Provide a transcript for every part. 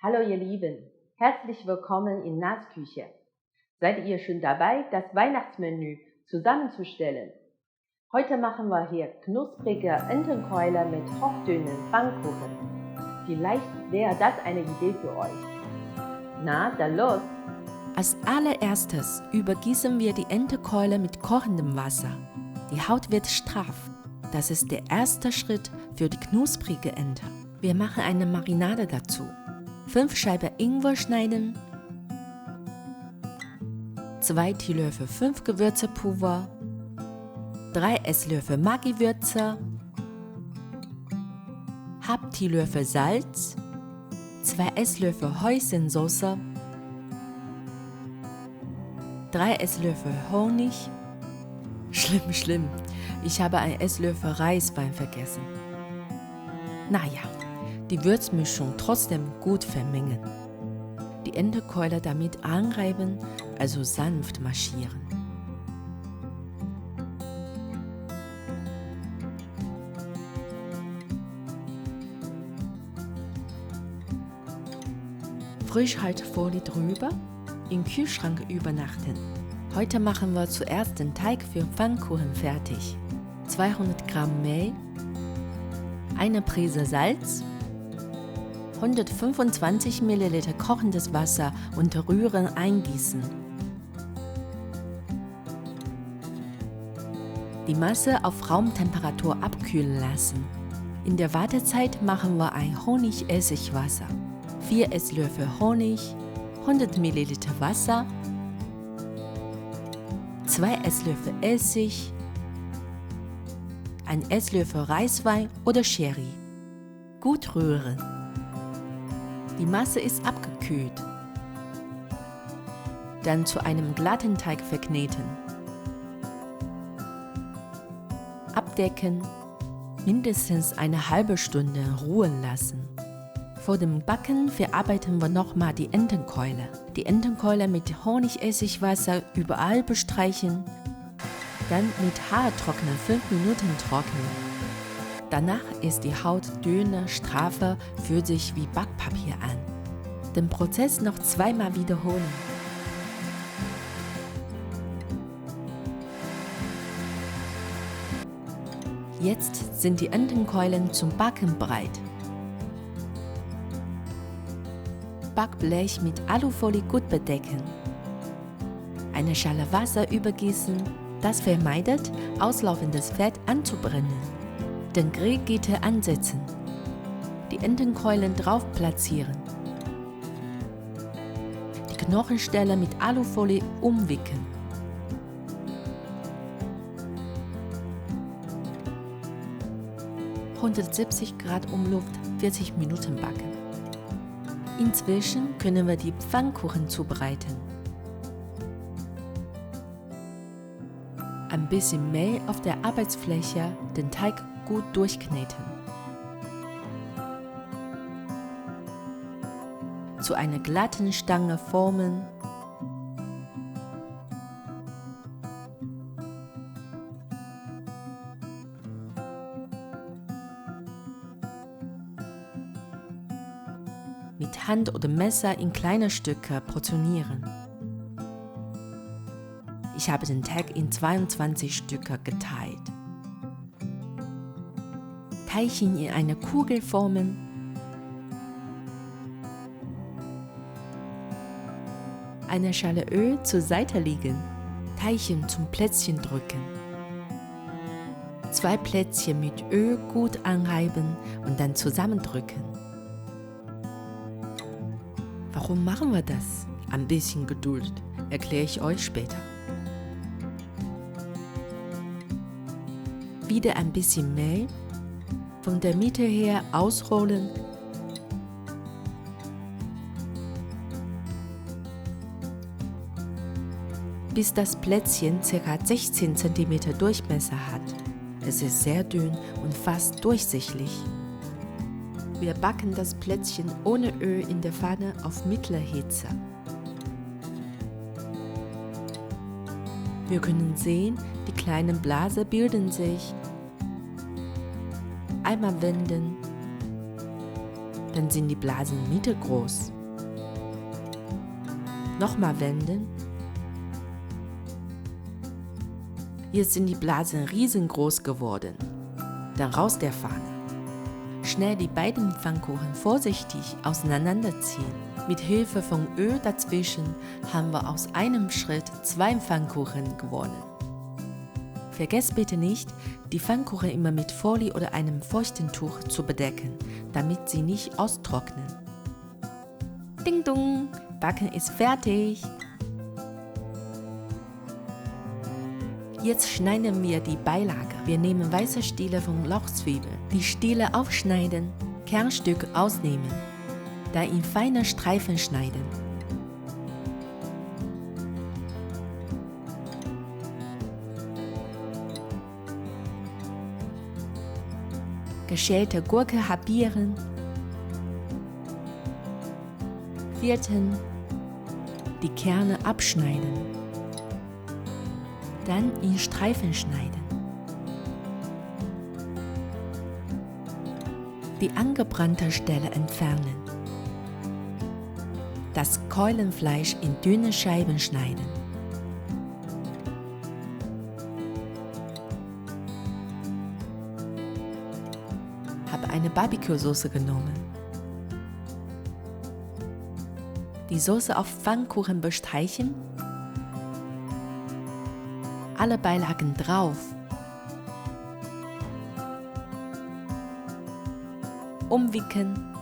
Hallo ihr Lieben, herzlich willkommen in Nasküche. Seid ihr schon dabei, das Weihnachtsmenü zusammenzustellen? Heute machen wir hier knusprige Entenkeule mit hochdünnen Pfannkuchen. Vielleicht wäre das eine Idee für euch. Na, dann los! Als allererstes übergießen wir die Entenkeule mit kochendem Wasser. Die Haut wird straff. Das ist der erste Schritt für die knusprige Ente. Wir machen eine Marinade dazu. 5 Scheiben Ingwer schneiden, 2 Teelöffel 5 Gewürzepulver, 3 Esslöffel Maggi-Würze, halb Teelöffel Salz, 2 Esslöffel Häuschensauce, 3 Esslöffel Honig. Schlimm, ich habe einen Esslöffel Reiswein vergessen. Naja, die Würzmischung trotzdem gut vermengen. Die Entenkeule damit anreiben, also sanft marschieren. Frischhaltefolie drüber, im Kühlschrank übernachten. Heute machen wir zuerst den Teig für Pfannkuchen fertig. 200 Gramm Mehl, eine Prise Salz, 125 ml kochendes Wasser unter Rühren eingießen. Die Masse auf Raumtemperatur abkühlen lassen. In der Wartezeit machen wir ein Honig-Essigwasser. 4 Esslöffel Honig, 100 ml Wasser, 2 Esslöffel Essig, 1 Esslöffel Reiswein oder Sherry. Gut rühren. Die Masse ist abgekühlt. Dann zu einem glatten Teig verkneten. Abdecken, mindestens eine halbe Stunde ruhen lassen. Vor dem Backen verarbeiten wir nochmal die Entenkeule. Die Entenkeule mit Honig-Essigwasser überall bestreichen, dann mit Haartrockner 5 Minuten trocknen. Danach ist die Haut dünner, straffer, fühlt sich wie Backpapier an. Den Prozess noch zweimal wiederholen. Jetzt sind die Entenkeulen zum Backen bereit. Backblech mit Alufolie gut bedecken. Eine Schale Wasser übergießen, das vermeidet, auslaufendes Fett anzubrennen. Den Grillgitter ansetzen. Die Entenkeulen drauf platzieren. Die Knochenstelle mit Alufolie umwickeln. (170 Grad Umluft 40 Minuten backen. Inzwischen können wir die Pfannkuchen zubereiten. Ein bisschen Mehl auf der Arbeitsfläche, den Teig gut durchkneten. Zu einer glatten Stange formen. Mit Hand oder Messer in kleine Stücke portionieren. Ich habe den Teig in 22 Stücke geteilt. Teilchen in eine Kugel formen. Eine Schale Öl zur Seite legen. Teilchen zum Plätzchen drücken. 2 Plätzchen mit Öl gut anreiben und dann zusammendrücken. Warum machen wir das? Ein bisschen Geduld, erkläre ich euch später. Wieder ein bisschen Mehl, von der Mitte her ausrollen, bis das Plätzchen ca. 16 cm Durchmesser hat. Es ist sehr dünn und fast durchsichtig. Wir backen das Plätzchen ohne Öl in der Pfanne auf mittlerer Hitze. Wir können sehen, die kleinen Blasen bilden sich. Einmal wenden, Dann sind die Blasen mittelgroß. Nochmal wenden. Jetzt sind die Blasen riesengroß geworden. Dann raus der Pfanne. Schnell die beiden Pfannkuchen vorsichtig auseinanderziehen. Mit Hilfe von Öl dazwischen haben wir aus einem Schritt 2 Pfannkuchen gewonnen. Vergesst bitte nicht, die Pfannkuchen immer mit Folie oder einem feuchten Tuch zu bedecken, damit sie nicht austrocknen. Ding dong, Backen ist fertig! Jetzt schneiden wir die Beilage. Wir nehmen weiße Stiele von Lauchzwiebeln. Die Stiele aufschneiden, Kernstück ausnehmen, dann in feine Streifen schneiden. Geschälte Gurke halbieren. Vierten, die Kerne abschneiden. Dann in Streifen schneiden. Die angebrannte Stelle entfernen. Das Keulenfleisch in dünne Scheiben schneiden. Habe eine Barbecue-Soße genommen. Die Soße auf Pfannkuchen bestreichen. Alle Beilagen drauf. Umwickeln.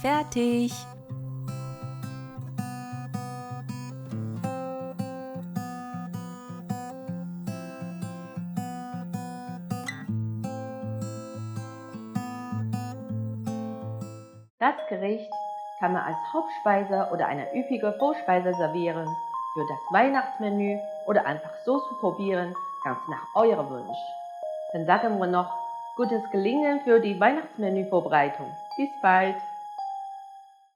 Fertig! Das Gericht kann man als Hauptspeise oder eine üppige Vorspeise servieren, für das Weihnachtsmenü oder einfach so zu probieren, ganz nach eurem Wunsch. Dann sagen wir noch, gutes Gelingen für die Weihnachtsmenüvorbereitung. Bis bald!